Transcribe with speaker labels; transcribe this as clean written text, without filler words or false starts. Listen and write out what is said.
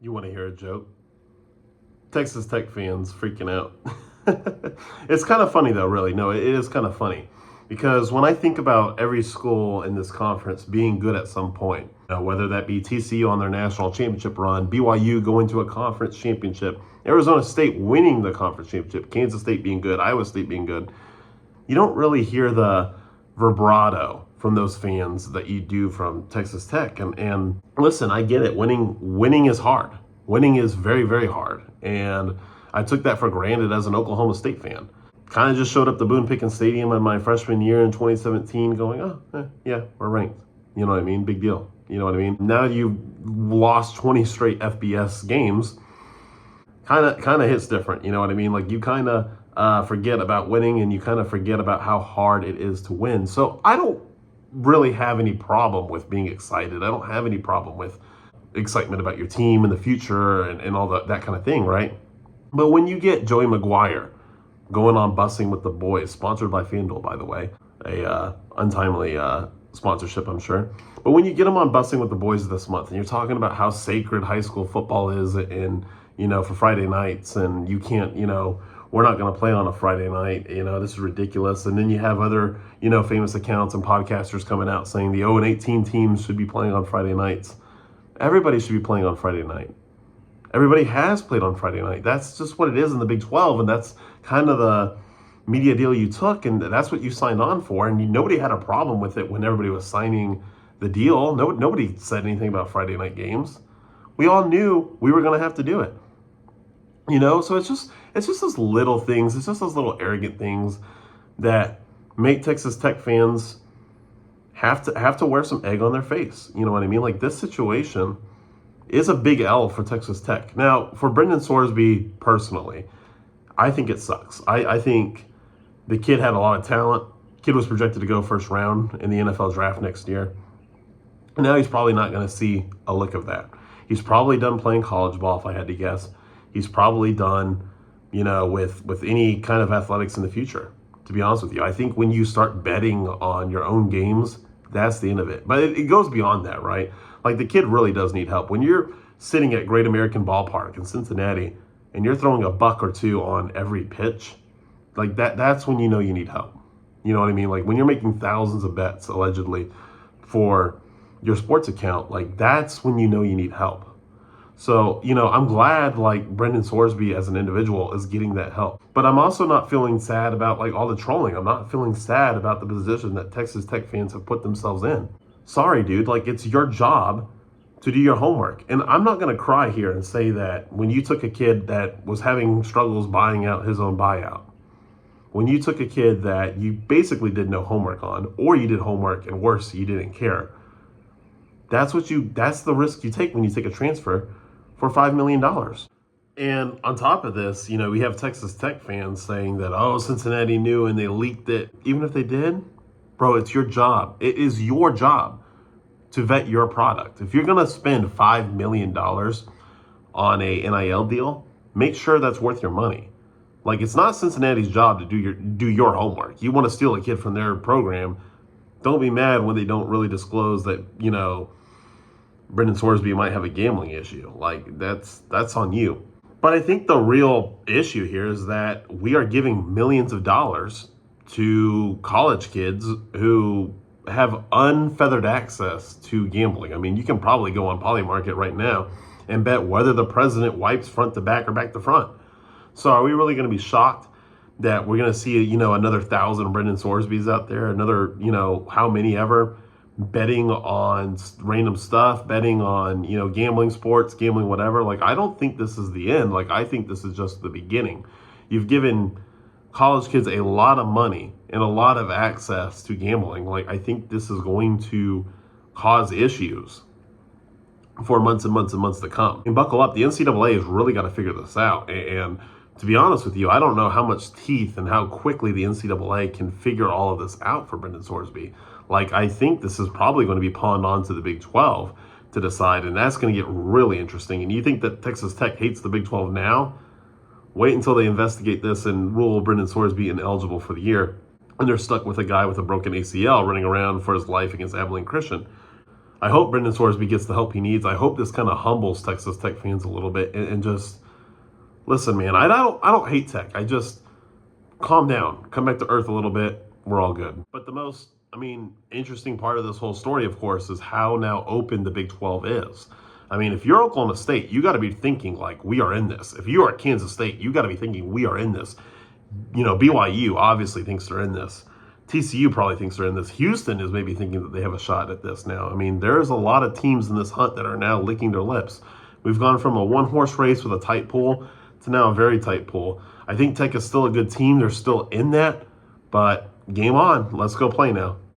Speaker 1: You want to hear a joke? Texas Tech fans freaking out. It's kind of funny though, really. No, it is kind of funny because when I think about every school in this conference being good at some point, whether that be TCU on their national championship run, BYU going to a conference championship, Arizona State winning the conference championship, Kansas State being good, Iowa State being good, you don't really hear the vibrato from those fans that you do from Texas Tech. And listen, I get it. Winning is hard. Winning is very, very hard. And I took that for granted as an Oklahoma State fan. Kind of just showed up to Boone Pickens Stadium in my freshman year in 2017 going, yeah, we're ranked. You know what I mean? Big deal. You know what I mean? Now you've lost 20 straight FBS games. Kind of hits different. You know what I mean? Like you kind of forget about winning and you kind of forget about how hard it is to win. So I don't really have any problem with being excited. I don't have any problem with excitement about your team in the future and all that kind of thing, right? But when you get Joey McGuire going on Bussing with the Boys, sponsored by FanDuel, by the way, a untimely sponsorship, I'm sure. But when you get them on Bussing with the Boys this month, and you're talking about how sacred high school football is, and for Friday nights, and you can't, we're not going to play on a Friday night, this is ridiculous. And then you have other, famous accounts and podcasters coming out saying the 0-18 teams should be playing on Friday nights. Everybody should be playing on Friday night. Everybody has played on Friday night. That's just what it is in the Big 12, and that's kind of the media deal you took, and that's what you signed on for. And nobody had a problem with it when everybody was signing the deal. Nobody said anything about Friday night games. We all knew we were going to have to do it. So it's just those little things. It's just those little arrogant things that make Texas Tech fans have to wear some egg on their face. You know what I mean? Like this situation is a big L for Texas Tech. Now, for Brendan Sorsby personally, I think it sucks. I think the kid had a lot of talent. Kid was projected to go first round in the NFL draft next year. And now he's probably not going to see a lick of that. He's probably done playing college ball, if I had to guess. He's probably done, with any kind of athletics in the future, to be honest with you. I think when you start betting on your own games, that's the end of it. But it goes beyond that, right? Like the kid really does need help. When you're sitting at Great American Ballpark in Cincinnati and you're throwing a buck or two on every pitch, like that's when you know you need help. You know what I mean? Like when you're making thousands of bets, allegedly, for your sports account, like that's when you know you need help. So, I'm glad like Brendan Sorsby as an individual is getting that help. But I'm also not feeling sad about like all the trolling. I'm not feeling sad about the position that Texas Tech fans have put themselves in. Sorry, dude, like it's your job to do your homework. And I'm not going to cry here and say that when you took a kid that was having struggles buying out his own buyout, when you took a kid that you basically did no homework on, or you did homework and worse, you didn't care. That's the risk you take when you take a transfer for $5 million. And on top of this, we have Texas Tech fans saying that, Cincinnati knew and they leaked it. Even if they did, bro, it's your job. It is your job to vet your product. If you're going to spend $5 million on a NIL deal, make sure that's worth your money. Like, it's not Cincinnati's job to do your homework. You want to steal a kid from their program, don't be mad when they don't really disclose that, Brendan Sorsby might have a gambling issue. Like, that's on you. But I think the real issue here is that we are giving millions of dollars to college kids who have unfeathered access to gambling. I mean, you can probably go on Polymarket right now and bet whether the president wipes front to back or back to front. So are we really going to be shocked that we're going to see, another 1,000 Brendan Sorsbys out there, another, how many ever, betting on random stuff, betting on, gambling, sports, gambling, whatever? Like, I don't think this is the end. Like, I think this is just the beginning. You've given college kids a lot of money and a lot of access to gambling. Like, I think this is going to cause issues for months and months and months to come. And buckle up, the NCAA has really got to figure this out. And to be honest with you, I don't know how much teeth and how quickly the NCAA can figure all of this out for Brendan Sorsby. Like, I think this is probably going to be pawned on to the Big 12 to decide, and that's going to get really interesting. And you think that Texas Tech hates the Big 12 now? Wait until they investigate this and rule Brendan Sorsby ineligible for the year, and they're stuck with a guy with a broken ACL running around for his life against Abilene Christian. I hope Brendan Sorsby gets the help he needs. I hope this kind of humbles Texas Tech fans a little bit and just listen, man. I don't hate Tech. I just calm down, come back to earth a little bit. We're all good. But the most, interesting part of this whole story, of course, is how now open the Big 12 is. If you're Oklahoma State, you got to be thinking like we are in this. If you are Kansas State, you got to be thinking we are in this. BYU obviously thinks they're in this. TCU probably thinks they're in this. Houston is maybe thinking that they have a shot at this now. There's a lot of teams in this hunt that are now licking their lips. We've gone from a one-horse race with a tight pool to now a very tight pool. I think Tech is still a good team. They're still in that, but game on. Let's go play now.